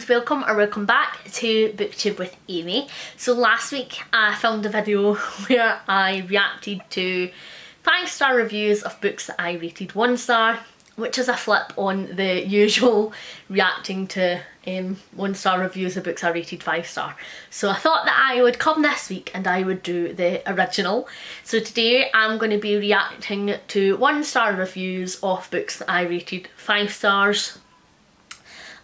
and welcome back to BookTube with Amy. So last week I filmed a video where I reacted to 5-star reviews of books that I rated 1 star, which is a flip on the usual reacting to 1-star reviews of books I rated 5 star. So I thought that I would come this week and I would do the original. So today I'm going to be reacting to 1-star reviews of books that I rated 5 stars.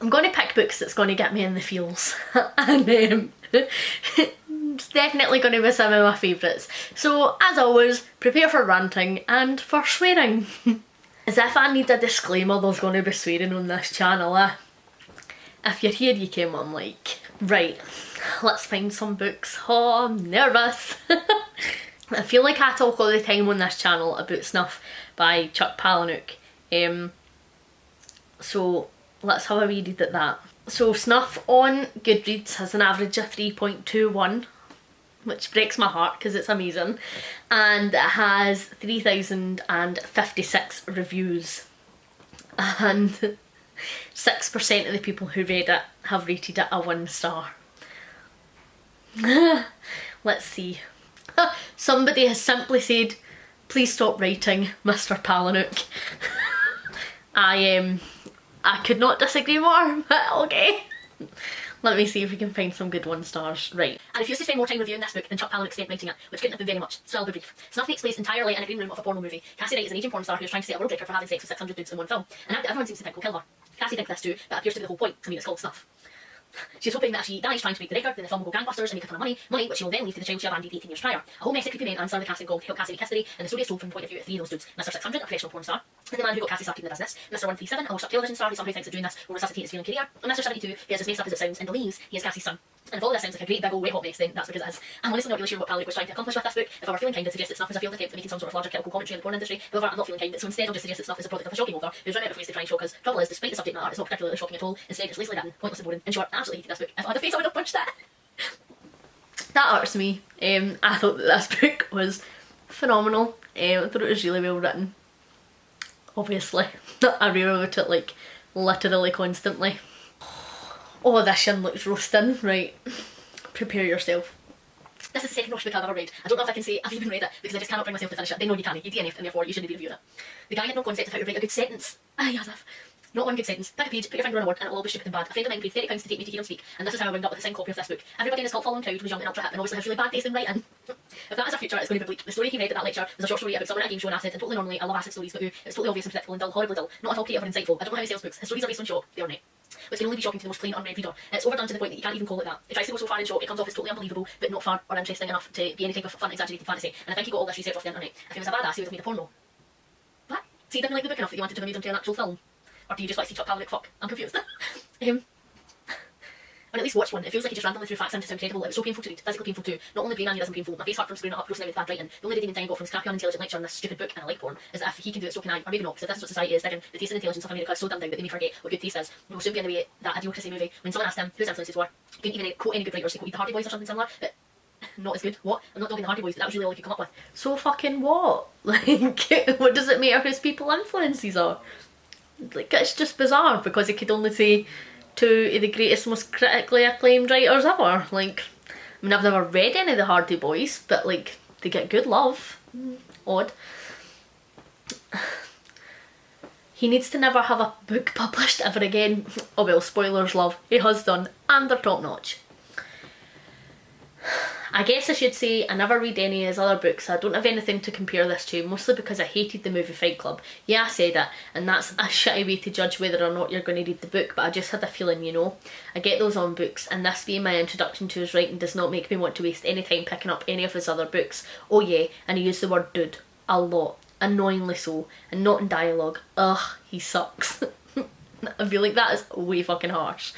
I'm going to pick books that's going to get me in the feels and it's definitely going to be some of my favourites. So as always, prepare for ranting and for swearing. As if I need a disclaimer, there's going to be swearing on this channel. If you're here you came on like, right, let's find some books. Oh, I'm nervous. I feel like I talk all the time on this channel about Snuff by Chuck Palahniuk. So let's have a wee read at that. So Snuff on Goodreads has an average of 3.21, which breaks my heart because it's amazing, and it has 3,056 reviews, and 6% of the people who read it have rated it a 1 star. Let's see. Somebody has simply said, please stop writing, Mr. Palahniuk. I could not disagree more, but okay. Let me see if we can find some good 1 stars. Right. I refuse to spend more time reviewing this book than Chuck Palahniuk spent writing it, which couldn't have been very much, so I'll be brief. Snuff takes place entirely in a green room of a porno movie. Cassie Wright is an aging porn star who is trying to set a world record for having sex with 600 dudes in one film, and everyone seems to think will kill her. Cassie thinks this too, but it appears to be the whole point. I mean, it's called Snuff. She's hoping that if she dies trying to break the record, then the film will go gangbusters and make a ton of money which she will then leave to the child she abandoned 18 years prior. A whole mess of creepy men answer the casting call to help Cassie make history, and the story is told from the point of view of 3 of those dudes: Mr. 600, a professional porn star, and the man who got Cassie started in the business; Mr. 137, a washed-up television star who somehow thinks that doing this will resuscitate his failing career; and Mr. 72, who is as messed up as it sounds and believes he is Cassie's son. And if all of this sounds like a great big old wet hot mess, then that's because it is. I'm honestly not really sure what Palahniuk was trying to accomplish with this book. If I were feeling kind, I'd suggest that Snuff is a failed attempt at making some sort of larger critical commentary on the porn industry. However, I'm not feeling kind, so instead I'll just suggest that Snuff is a product of a shocking author who's run out of ways to try and shock us. Trouble is, despite the subject matter, it's not particularly shocking at all. Instead, it's lazily written, pointless and boring. In short, I absolutely hated this book. If I had a face, I would have punched it. That hurts me. I thought that this book was phenomenal. I thought it was really well written. Obviously. I rave about it like literally constantly. Oh, this shin looks roasting. Right. Prepare yourself. This is the second Rush book I've ever read. I don't know if I can say I've even read it because I just cannot bring myself to finish it. Then no, you can't. You DNF'd and therefore you shouldn't be reviewing it. The guy had no concept of how to write a good sentence. As if. Not one good sentence. Pick a page, put your finger on a word, and it'll all be stupid and bad. A friend of mine paid £30 to take me to hear him speak, and this is how I wound up with a signed copy of this book. Everybody in his cult following crowd was young and ultra hip and obviously has really bad taste in writing. If that is our future, it's going to be bleak. The story he read at that lecture was a short story about someone at a game show and acid, and totally normally I love acid stories, but it's totally obvious and predictable and dull, horribly dull. Not at all creative or insightful. I don't know how he sells books. His stories are based on shock. They are not. Which can only be shocking to the most plain, unread reader. It's overdone to the point that you can't even call it that. It tries to go so far in shock, it comes off as totally unbelievable, but not far or interesting enough to be any type of fun, exaggerated fantasy. And I think he got all this research off the internet. If he was a badass, he would have made a porno. What? So you didn't like the book enough that you wanted to have made into an actual film? Or do you just like to see Chuck Palahniuk fuck? I'm confused. Or at least watch one. It feels like he just randomly threw facts into sound credible. It was so painful to read, physically painful too. Not only brain aneurysm painful, my face hurt from screwing it up, grossing out with bad writing. The only redeeming thing I got from his crappy unintelligent lecture on this stupid book, and I like porn, is that if he can do it, so can I. Or maybe not, because if this is what society is, digging the taste and intelligence of America is so dumbed down that they may forget what good taste is. We will soon be in the way that Idiocracy movie, when someone asked him whose influences were, he couldn't even quote any good writers. He quoted the Hardy Boys or something similar, but not as good. What? I'm not dogging the Hardy Boys, but that was really all he could come up with. So fucking what? Like, what does it matter whose people influences are? Like, it's just bizarre because he could only say 2 of the greatest, most critically acclaimed writers ever. Like, I mean, I've never read any of the Hardy Boys, but like, they get good love. Odd. He needs to never have a book published ever again. Oh well, spoilers, love. He has done, and they're top notch. I guess I should say I never read any of his other books. I don't have anything to compare this to, mostly because I hated the movie Fight Club. Yeah, I said it, and that's a shitty way to judge whether or not you're going to read the book, but I just had a feeling, you know. I get those on books, and this being my introduction to his writing does not make me want to waste any time picking up any of his other books. Oh yeah, and he used the word dude a lot, annoyingly so, and not in dialogue. Ugh, he sucks. I feel like that is way fucking harsh.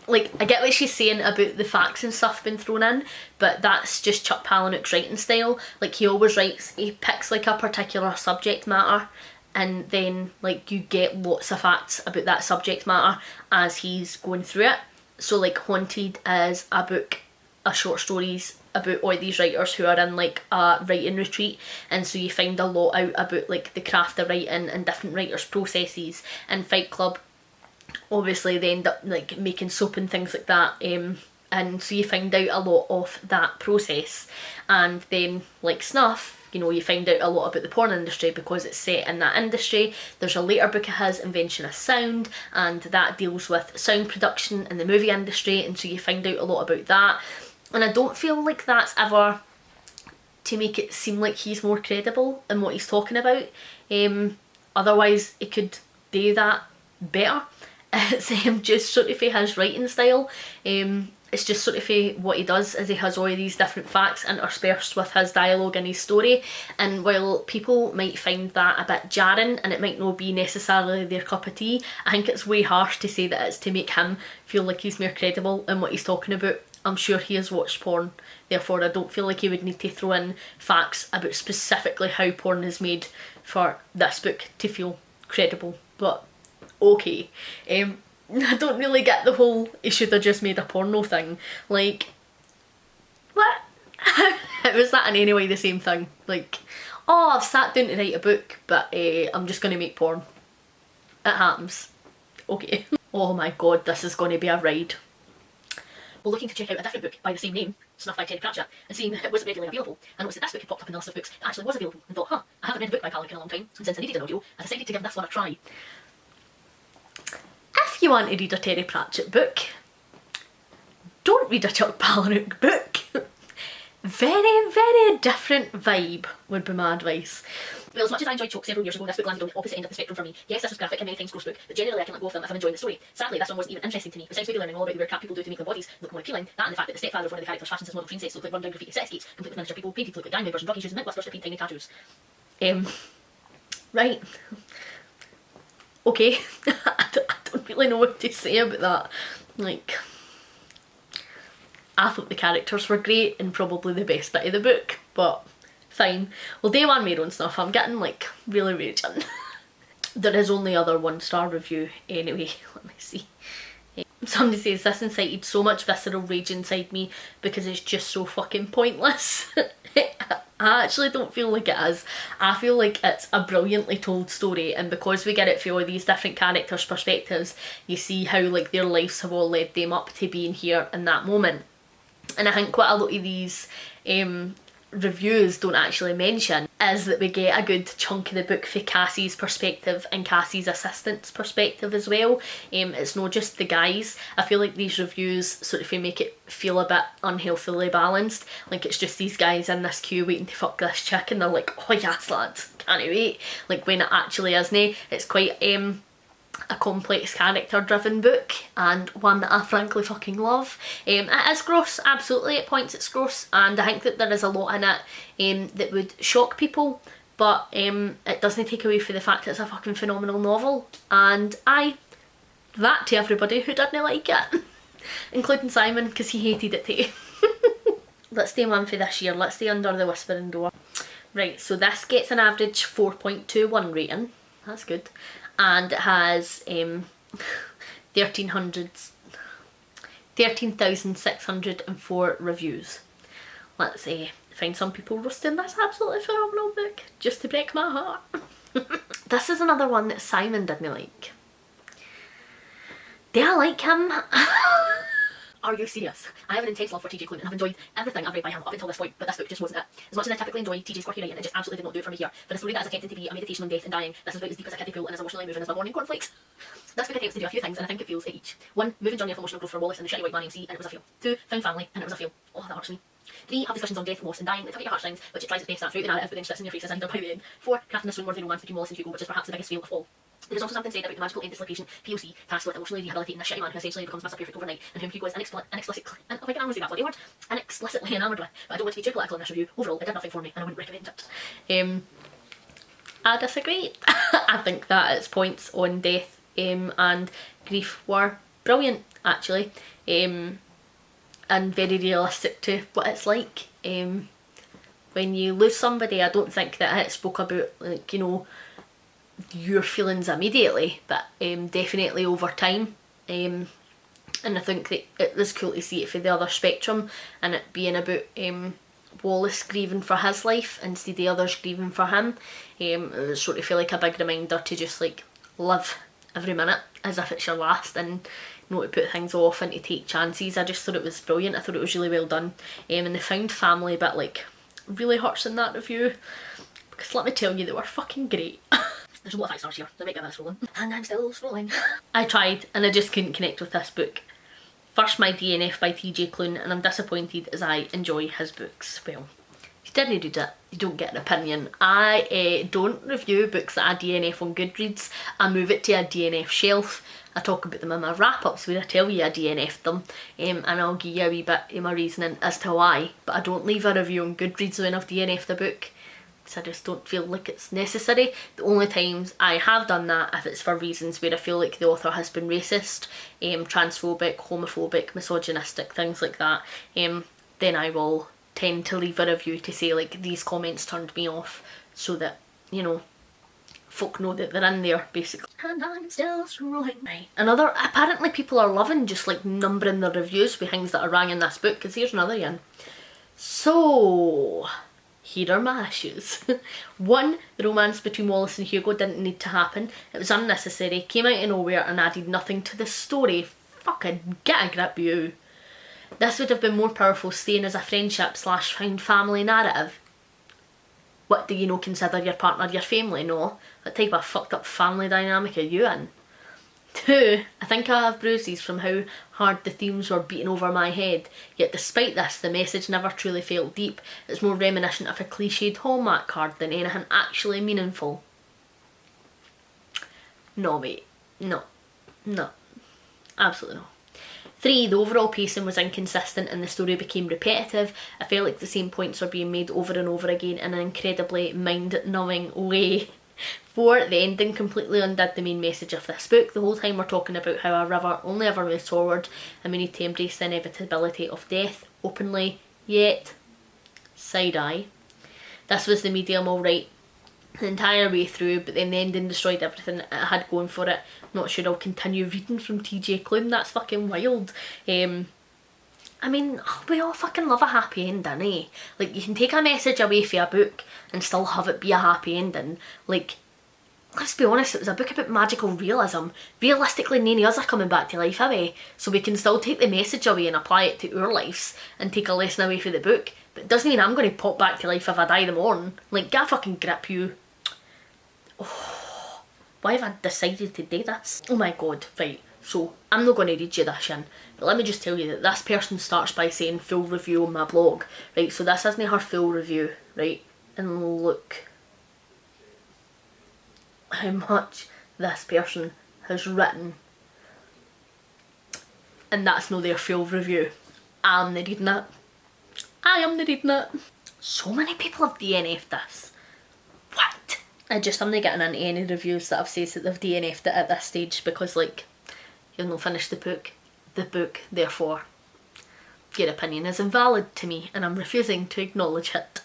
Like, I get what she's saying about the facts and stuff being thrown in, but that's just Chuck Palahniuk's writing style. Like, he always writes, he picks like a particular subject matter, and then like you get lots of facts about that subject matter as he's going through it. So like Haunted is a book of short stories about all these writers who are in like a writing retreat, and so you find a lot out about like the craft of writing and different writers' processes. In Fight Club, obviously they end up like making soap and things like that, and so you find out a lot of that process. And then like Snuff, you know, you find out a lot about the porn industry because it's set in that industry. There's a later book of his, Invention of Sound, and that deals with sound production in the movie industry, and so you find out a lot about that. And I don't feel like that's ever to make it seem like he's more credible in what he's talking about. Otherwise he could do that better. It's just sort of his writing style. It's just sort of what he does is he has all of these different facts interspersed with his dialogue and his story, and while people might find that a bit jarring and it might not be necessarily their cup of tea, I think it's way harsh to say that it's to make him feel like he's more credible in what he's talking about. I'm sure he has watched porn, therefore I don't feel like he would need to throw in facts about specifically how porn is made for this book to feel credible, but okay. I don't really get the whole he should have just made a porno thing. Like, what? How is that in any way the same thing? Like, oh, I've sat down to write a book, but I'm just going to make porn. It happens. Okay. Oh my god, this is going to be a ride. Well, looking to check out a different book by the same name, Snuff by Terry Pratchett, and seeing it wasn't readily available, I noticed that this book had popped up in the list of books that actually was available, and thought, huh, I haven't read a book by Palick in a long time, and since I needed an audio, I decided to give this one a try. If you want to read a Terry Pratchett book, don't read a Chuck Palahniuk book. Very, very different vibe would be my advice. Well, as much as I enjoyed Chuck several years ago, this book landed on the opposite end of the spectrum for me. Yes, this was graphic and many times gross book, but generally I can let go of them if I'm enjoying the story. Sadly, this one wasn't even interesting to me. Besides maybe learning all about the weird crap people do to make their bodies look more appealing, that and the fact that the stepfather of one of the characters fashions his model train sets look like run-down graffiti setskates, complete with miniature people, painted to look like gang members, and druggies using mint blisters to paint tiny tattoos. Right. Okay. I don't really know what to say about that. Like, I thought the characters were great and probably the best bit of the book, but fine. Well, day one made own stuff. I'm getting like really raging. There is only other 1-star review anyway. Let me see. Somebody says this incited so much visceral rage inside me because it's just so fucking pointless. I actually don't feel like it is. I feel like it's a brilliantly told story, and because we get it through all these different characters' perspectives, you see how like their lives have all led them up to being here in that moment. And I think what a lot of these reviews don't actually mention is that we get a good chunk of the book from Cassie's perspective and Cassie's assistant's perspective as well. It's not just the guys. I feel like these reviews sort of make it feel a bit unhealthily balanced, like it's just these guys in this queue waiting to fuck this chick and they're like, oh yes lads, can't wait, like when it actually isn't. It's quite a complex character driven book, and one that I frankly fucking love. It is gross, absolutely, at points it's gross, and I think that there is a lot in it that would shock people, but it doesn't take away from the fact that it's a fucking phenomenal novel, and that to everybody who didn't like it, including Simon, because he hated it too. Let's do one for this year. Let's do Under the Whispering Door. Right, so this gets an average 4.21 rating, that's good. And it has 13,604 reviews. Let's find some people roasting this absolutely phenomenal book just to break my heart. This is another one that Simon didn't like. Do I like him? Are you serious? I have an intense love for TJ Klune and have enjoyed everything I've read by him up until this point, but this book just wasn't it. As much as I typically enjoy TJ's quirky writing, it just absolutely did not do it for me here. For a story that is attempting to be a meditation on death and dying, this is about as deep as a kiddie pool and as emotionally moving as my morning cornflakes. This book attempts to do a few things and I think it fails at each. 1. Moving journey of emotional growth for Wallace and the shitty white man MC, and it was a fail. 2. Found family, and it was a fail. Oh, that hurts me. 3. Have discussions on death, loss and dying that tug at your heartstrings, which it tries its best at throughout the narrative, but then spits in your face as either by the end. 4. Crafting a swoon-worthy romance between Wallace and Hugo, which is perhaps the biggest fail of all. There is also something said about the magical end dislocation POC tasked with emotionally rehabilitating a shitty man who essentially becomes Mr. Perfect overnight, and whom Hugo is inexplicitly enamoured with. But I don't want to be too political in this review. Overall, it did nothing for me and I wouldn't recommend it. I disagree. I think that its points on death and grief were brilliant actually, and very realistic to what it's like. When you lose somebody, I don't think that it spoke about, like, you know, your feelings immediately, but definitely over time, and I think that it was cool to see it for the other spectrum and it being about Wallace grieving for his life instead of others grieving for him. It was sort of feel like a big reminder to just like live every minute as if it's your last, and to put things off and to take chances. I just thought it was brilliant. I thought it was really well done. And the found family bit like really hurts in that review, because let me tell you, they were fucking great. There's a lot of 5 stars here, so I might get that scrolling. And I'm still scrolling. I tried and I just couldn't connect with this book. First, my DNF by TJ Klune, and I'm disappointed as I enjoy his books. Well, you didn't read it, you don't get an opinion. I don't review books that I DNF on Goodreads. I move it to a DNF shelf. I talk about them in my wrap-ups where I tell you I DNF'd them, and I'll give you a wee bit of my reasoning as to why. But I don't leave a review on Goodreads when I've DNF'd a book, because I just don't feel like it's necessary. The only times I have done that, if it's for reasons where I feel like the author has been racist, transphobic, homophobic, misogynistic, things like that, then I will tend to leave a review to say like, these comments turned me off, so that, you know, folk know that they're in there, basically. And I'm still scrolling. Right. Another, apparently people are loving just like numbering their reviews with things that are wrong in this book, because here's another one. So, here are my issues. 1, the romance between Wallace and Hugo didn't need to happen. It was unnecessary, came out of nowhere and added nothing to the story. Fucking get a grip, you. This would have been more powerful staying as a friendship / found family narrative. What, do you know, consider your partner your family? No. What type of fucked up family dynamic are you in? 2, I think I have bruises from how hard the themes were beaten over my head, yet despite this the message never truly felt deep. It's more reminiscent of a cliched Hallmark card than anything actually meaningful. No mate, no, absolutely no. 3, the overall pacing was inconsistent and the story became repetitive. I felt like the same points were being made over and over again in an incredibly mind-numbing way. 4, the ending completely undid the main message of this book. The whole time we're talking about how a river only ever moves forward and we need to embrace the inevitability of death openly, yet side eye. This was the medium alright the entire way through, but then the ending destroyed everything it had going for it. Not sure I'll continue reading from TJ Klune, that's fucking wild. I mean, we all fucking love a happy ending, eh? Like, you can take a message away from a book and still have it be a happy ending. Like, let's be honest, it was a book about magical realism. Realistically, none of us are coming back to life, are we? So we can still take the message away and apply it to our lives and take a lesson away from the book. But it doesn't mean I'm going to pop back to life if I die tomorrow. Like, get a fucking grip, you. Oh, why have I decided to do this? Oh my god, right. So, I'm not going to read you this in, but let me just tell you that this person starts by saying full review on my blog, right? So this isn't her full review, right? And look how much this person has written, and that's not their full review. I'm not reading it. I am not reading it. So many people have DNF'd this. What? I'm not getting into any reviews that have said that they've DNF'd it at this stage, because like, you've not finished the book. The book, therefore, your opinion is invalid to me, and I'm refusing to acknowledge it.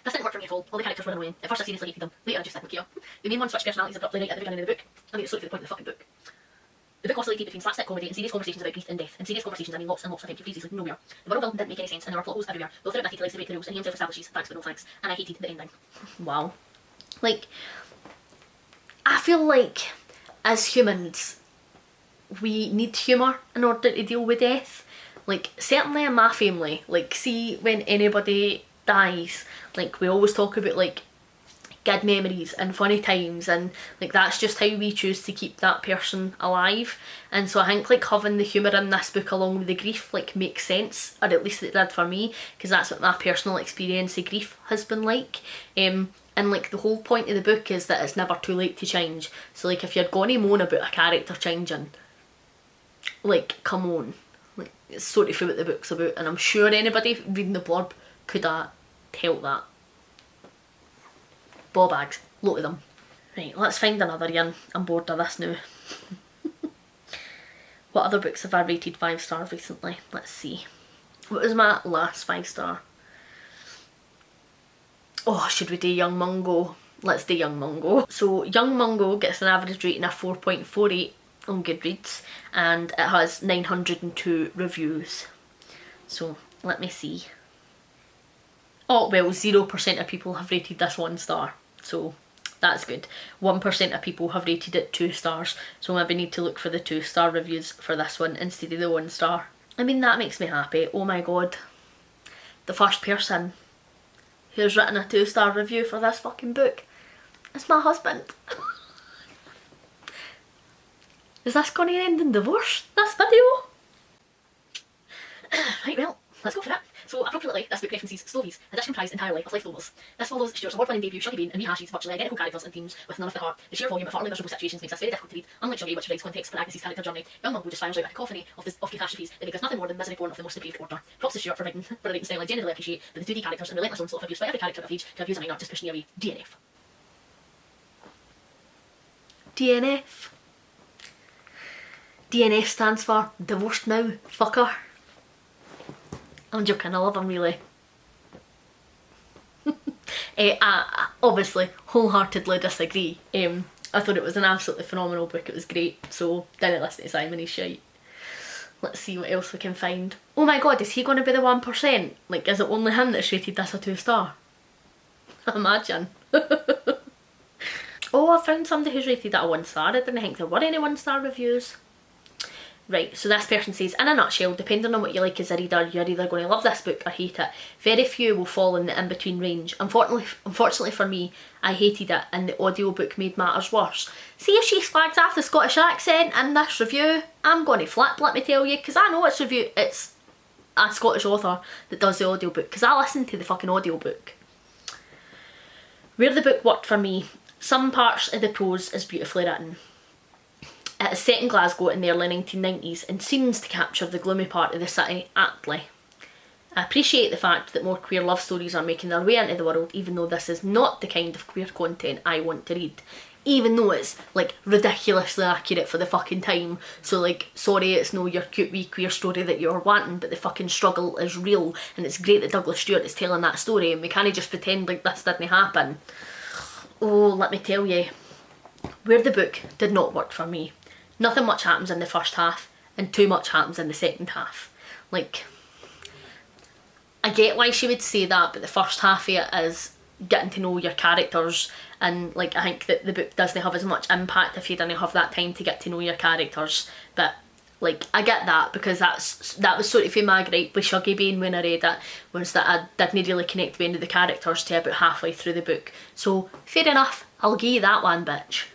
This didn't work for me at all. All the characters were annoying. At first I seriously hated them. Later I just didn't care. The main one switched personalities abruptly right at the beginning of the book. I mean, it's solely for the point of the fucking book. The book oscillated between slapstick comedy and serious conversations about grief and death. And serious conversations, I mean lots and lots of empty phrases like nowhere. The world building didn't make any sense, and there were plot holes everywhere. The author admitted he likes to break the rules, and he himself establishes thanks but no thanks. And I hated the ending. Wow. Like, I feel like, as humans, we need humour in order to deal with death. Like, certainly in my family, like, see when anybody dies, like, we always talk about like good memories and funny times, and like that's just how we choose to keep that person alive. And so I think like having the humour in this book along with the grief like makes sense, or at least it did for me, because that's what my personal experience of grief has been like. And like the whole point of the book is that it's never too late to change. So like if you're going to moan about a character changing, like come on, like it's sort of what the book's about, and I'm sure anybody reading the blurb could tell that. Ball bags, load of them. Right, let's find another one. I'm bored of this now. What other books have I rated 5 stars recently? Let's see. What was my last 5 star? Oh, should we do Young Mungo? Let's do Young Mungo. So Young Mungo gets an average rating of 4.48 on Goodreads, and it has 902 reviews. So let me see. Oh well, 0% of people have rated this 1 star. So That's good. 1% of people have rated it 2 stars, so maybe need to look for the 2-star reviews for this one instead of the 1 star. I mean, that makes me happy. Oh my god. The first person who's written a 2-star review for this fucking book is my husband. Is this going to end in divorce, this video? Right, well, let's go for it. So, appropriately, this book references Slovies, a dish comprised entirely of leftovers. This follows Stuart's award-winning debut, Shuggy Bean, and rehashes virtually identical characters and themes with none of the heart. The sheer volume of utterly miserable situations makes this very difficult to read. Unlike Shuggy, which provides context for Agnes's character journey, young Mungo just fires out a cacophony of catastrophes that make us nothing more than misery born of the most depraved order. Props to Stuart for a writing style I genuinely appreciate, but the 2D characters and relentless onslaught of abuse by every character of age to abuse a minor just push me away. DNF. DNF. DNF stands for divorced now, fucker. I'm joking, I love him really. I obviously wholeheartedly disagree. I thought it was an absolutely phenomenal book, it was great, so didn't listen to Simon, he's shite. Let's see what else we can find. Oh my god, is he going to be the 1%? Like, is it only him that's rated this a 2-star? Imagine. Oh, I found somebody who's rated it a 1-star. I didn't think there were any 1-star reviews. Right, so this person says, in a nutshell, depending on what you like as a reader, you're either going to love this book or hate it. Very few will fall in the in-between range. Unfortunately for me, I hated it and the audiobook made matters worse. See if she slags off the Scottish accent in this review, I'm going to flip, let me tell you, because I know it's a Scottish author that does the audiobook, because I listened to the fucking audiobook. Where the book worked for me, some parts of the prose is beautifully written. It is set in Glasgow in the early 1990s and seems to capture the gloomy part of the city aptly. I appreciate the fact that more queer love stories are making their way into the world, even though this is not the kind of queer content I want to read. Even though it's like ridiculously accurate for the fucking time. So like, sorry it's no your cute wee queer story that you're wanting, but the fucking struggle is real, and it's great that Douglas Stewart is telling that story and we can't just pretend like this didn't happen. Oh, let me tell you, where the book did not work for me. Nothing much happens in the first half and too much happens in the second half. Like, I get why she would say that, but the first half of it is getting to know your characters, and like, I think that the book doesn't have as much impact if you didn't have that time to get to know your characters. But like, I get that, because that was sort of my gripe with Shuggy Bean when I read it, was that I didn't really connect with any of the characters till about halfway through the book. So fair enough, I'll give you that one, bitch.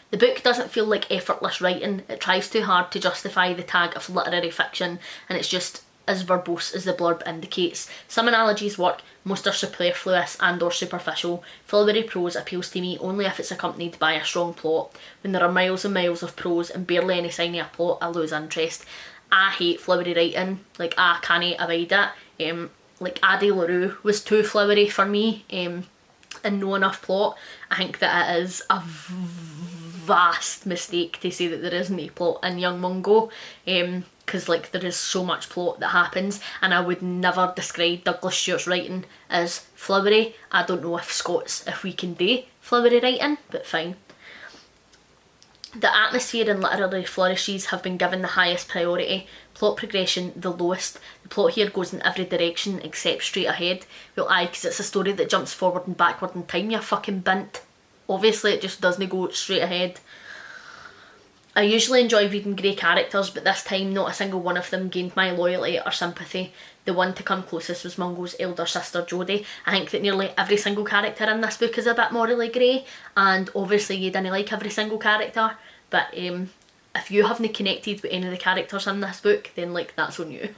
The book doesn't feel like effortless writing. It tries too hard to justify the tag of literary fiction, and it's just as verbose as the blurb indicates. Some analogies work, most are superfluous and or superficial. Flowery prose appeals to me only if it's accompanied by a strong plot. When there are miles and miles of prose and barely any sign of a plot, I lose interest. I hate flowery writing, like I can't abide it. Like Addie LaRue was too flowery for me, and no enough plot. I think that it is a vast mistake to say that there isn't a plot in Young Mungo, because like, there is so much plot that happens, and I would never describe Douglas Stewart's writing as flowery. I don't know if we can do flowery writing, but fine. The atmosphere and literary flourishes have been given the highest priority, plot progression the lowest. The plot here goes in every direction except straight ahead. Well aye, because it's a story that jumps forward and backward in time, you fucking bint. Obviously it just doesn't go straight ahead. I usually enjoy reading grey characters, but this time not a single one of them gained my loyalty or sympathy. The one to come closest was Mungo's elder sister Jodie. I think that nearly every single character in this book is a bit morally grey, and obviously you didn't like every single character, but if you haven't connected with any of the characters in this book, then like, that's on you.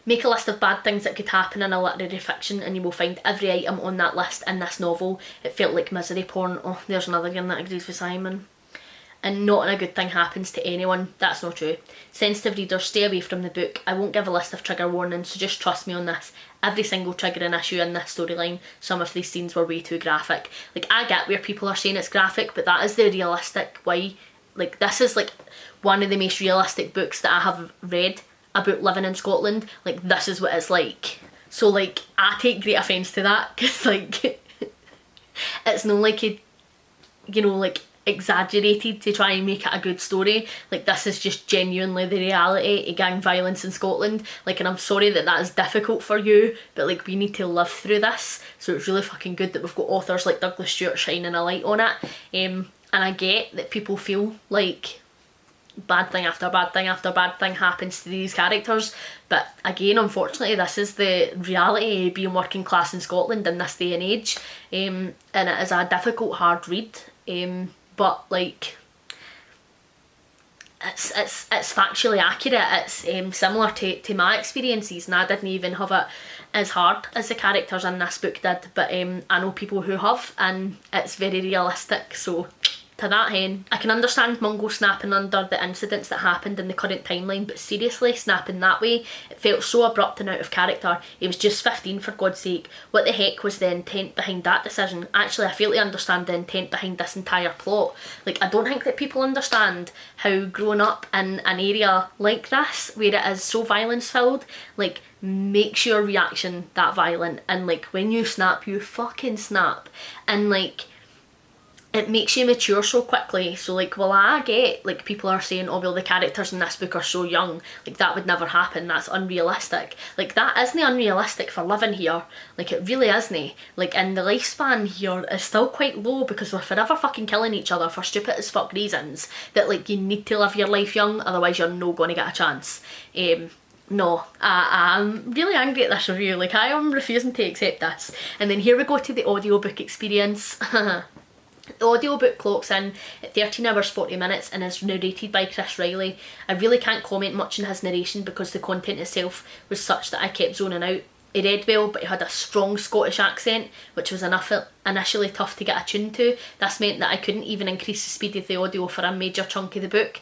Make a list of bad things that could happen in a literary fiction and you will find every item on that list in this novel. It felt like misery porn. Oh, there's another one that agrees with Simon. And not a good thing happens to anyone. That's not true. Sensitive readers, stay away from the book. I won't give a list of trigger warnings, so just trust me on this. Every single triggering issue in this storyline, some of these scenes were way too graphic. Like, I get where people are saying it's graphic, but that is the realistic way. Like, this is like one of the most realistic books that I have read about living in Scotland. Like, this is what it's like. So like, I take great offence to that, because like, it's not like you know, like, exaggerated to try and make it a good story. Like, this is just genuinely the reality of gang violence in Scotland. Like, and I'm sorry that that is difficult for you, but like, we need to live through this. So it's really fucking good that we've got authors like Douglas Stewart shining a light on it. And I get that people feel like bad thing after bad thing after bad thing happens to these characters, but again, unfortunately, this is the reality of being working class in Scotland in this day and age. And it is a difficult, hard read, but like, it's factually accurate. It's similar to my experiences, and I didn't even have it as hard as the characters in this book did, but I know people who have, and it's very realistic. So to that end, I can understand Mungo snapping under the incidents that happened in the current timeline, but seriously, snapping that way, it felt so abrupt and out of character. He was just 15, for God's sake. What the heck was the intent behind that decision? Actually, I fail to understand the intent behind this entire plot. Like, I don't think that people understand how growing up in an area like this, where it is so violence filled, like, makes your reaction that violent. And like, when you snap, you fucking snap. And like, it makes you mature so quickly. So like, well, I get, like, people are saying, oh well, the characters in this book are so young, like that would never happen, that's unrealistic. Like, that isn't unrealistic for living here. Like, it really isn't. Like, and the lifespan here is still quite low, because we're forever fucking killing each other for stupid as fuck reasons, that like, you need to live your life young, otherwise you're no going to get a chance. No, I'm really angry at this review. Like, I am refusing to accept this. And then here we go to the audiobook experience. The audiobook clocks in at 13 hours 40 minutes and is narrated by Chris Riley. I really can't comment much on his narration because the content itself was such that I kept zoning out. He read well, but he had a strong Scottish accent, which was initially tough to get attuned to. This meant that I couldn't even increase the speed of the audio for a major chunk of the book.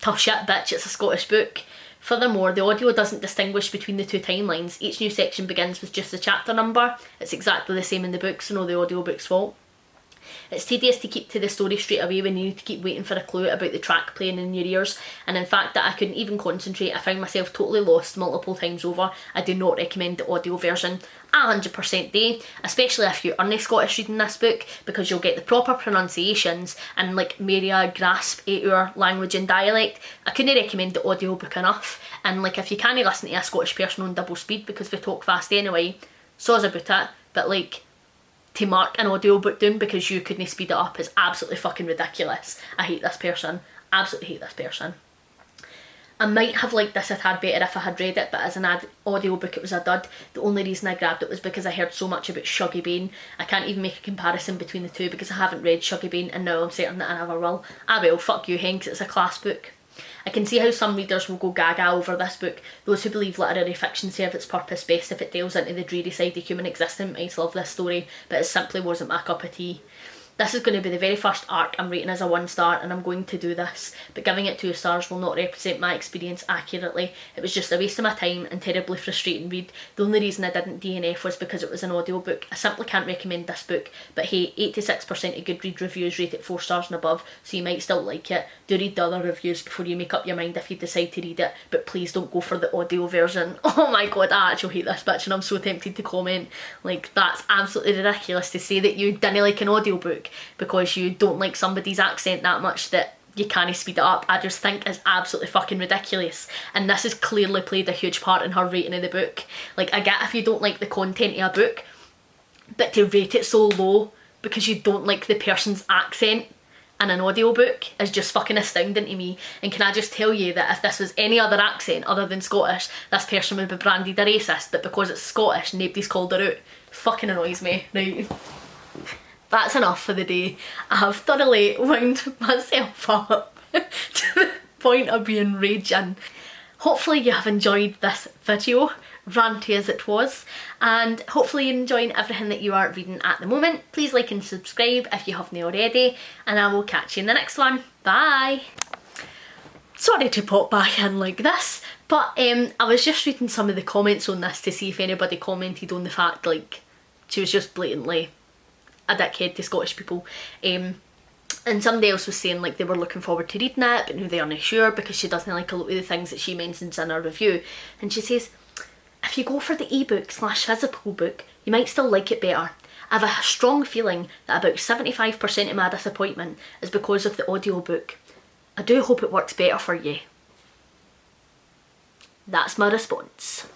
Tough shit, bitch, it's a Scottish book. Furthermore, the audio doesn't distinguish between the two timelines. Each new section begins with just the chapter number. It's exactly the same in the book, so no, the audiobook's fault. It's tedious to keep to the story straight away when you need to keep waiting for a clue about the track playing in your ears, and in fact that I couldn't even concentrate. I found myself totally lost multiple times over. I do not recommend the audio version. 100% do, especially if you aren't Scottish reading this book, because you'll get the proper pronunciations and like Maria grasp at your language and dialect. I couldn't recommend the audiobook enough, and like, if you can't listen to a Scottish person on double speed because we talk fast anyway, so's about it, but like, to mark an audiobook down because you couldn't speed it up is absolutely fucking ridiculous. I hate this person. Absolutely hate this person. I might have liked this a tad better if I had read it, but as an audiobook it was a dud. The only reason I grabbed it was because I heard so much about Shuggy Bane. I can't even make a comparison between the two because I haven't read Shuggy Bane, and now I'm certain that I never will. Ah well, fuck you Hen, 'cause it's a class book. I can see how some readers will go gaga over this book. Those who believe literary fiction serve its purpose best if it delves into the dreary side of human existence might love this story, but it simply wasn't my cup of tea. This is going to be the very first arc I'm rating as a 1 star, and I'm going to do this, but giving it 2 stars will not represent my experience accurately. It was just a waste of my time and terribly frustrating read. The only reason I didn't DNF was because it was an audiobook. I simply can't recommend this book, but hey, 86% of Goodreads reviews rate it 4 stars and above, so you might still like it. Do read the other reviews before you make up your mind if you decide to read it, but please don't go for the audio version. Oh my god, I actually hate this bitch and I'm so tempted to comment. Like, that's absolutely ridiculous to say that you didn't like an audiobook because you don't like somebody's accent that much that you can't speed it up. I just think it's absolutely fucking ridiculous, and this has clearly played a huge part in her rating of the book. Like, I get if you don't like the content of a book, but to rate it so low because you don't like the person's accent in an audiobook is just fucking astounding to me. And can I just tell you that if this was any other accent other than Scottish, this person would be branded a racist, but because it's Scottish, nobody's called her out. Fucking annoys me. Right. That's enough for the day. I have thoroughly wound myself up to the point of being raging. Hopefully you have enjoyed this video, ranty as it was, and hopefully you're enjoying everything that you are reading at the moment. Please like and subscribe if you haven't already, and I will catch you in the next one. Bye! Sorry to pop back in like this, but I was just reading some of the comments on this to see if anybody commented on the fact like she was just blatantly a dickhead to Scottish people, and somebody else was saying like they were looking forward to reading it but now they aren't sure because she doesn't like a lot of the things that she mentions in her review, and she says if you go for the ebook / physical book you might still like it better. I have a strong feeling that about 75% of my disappointment is because of the audiobook. I do hope it works better for you. That's my response.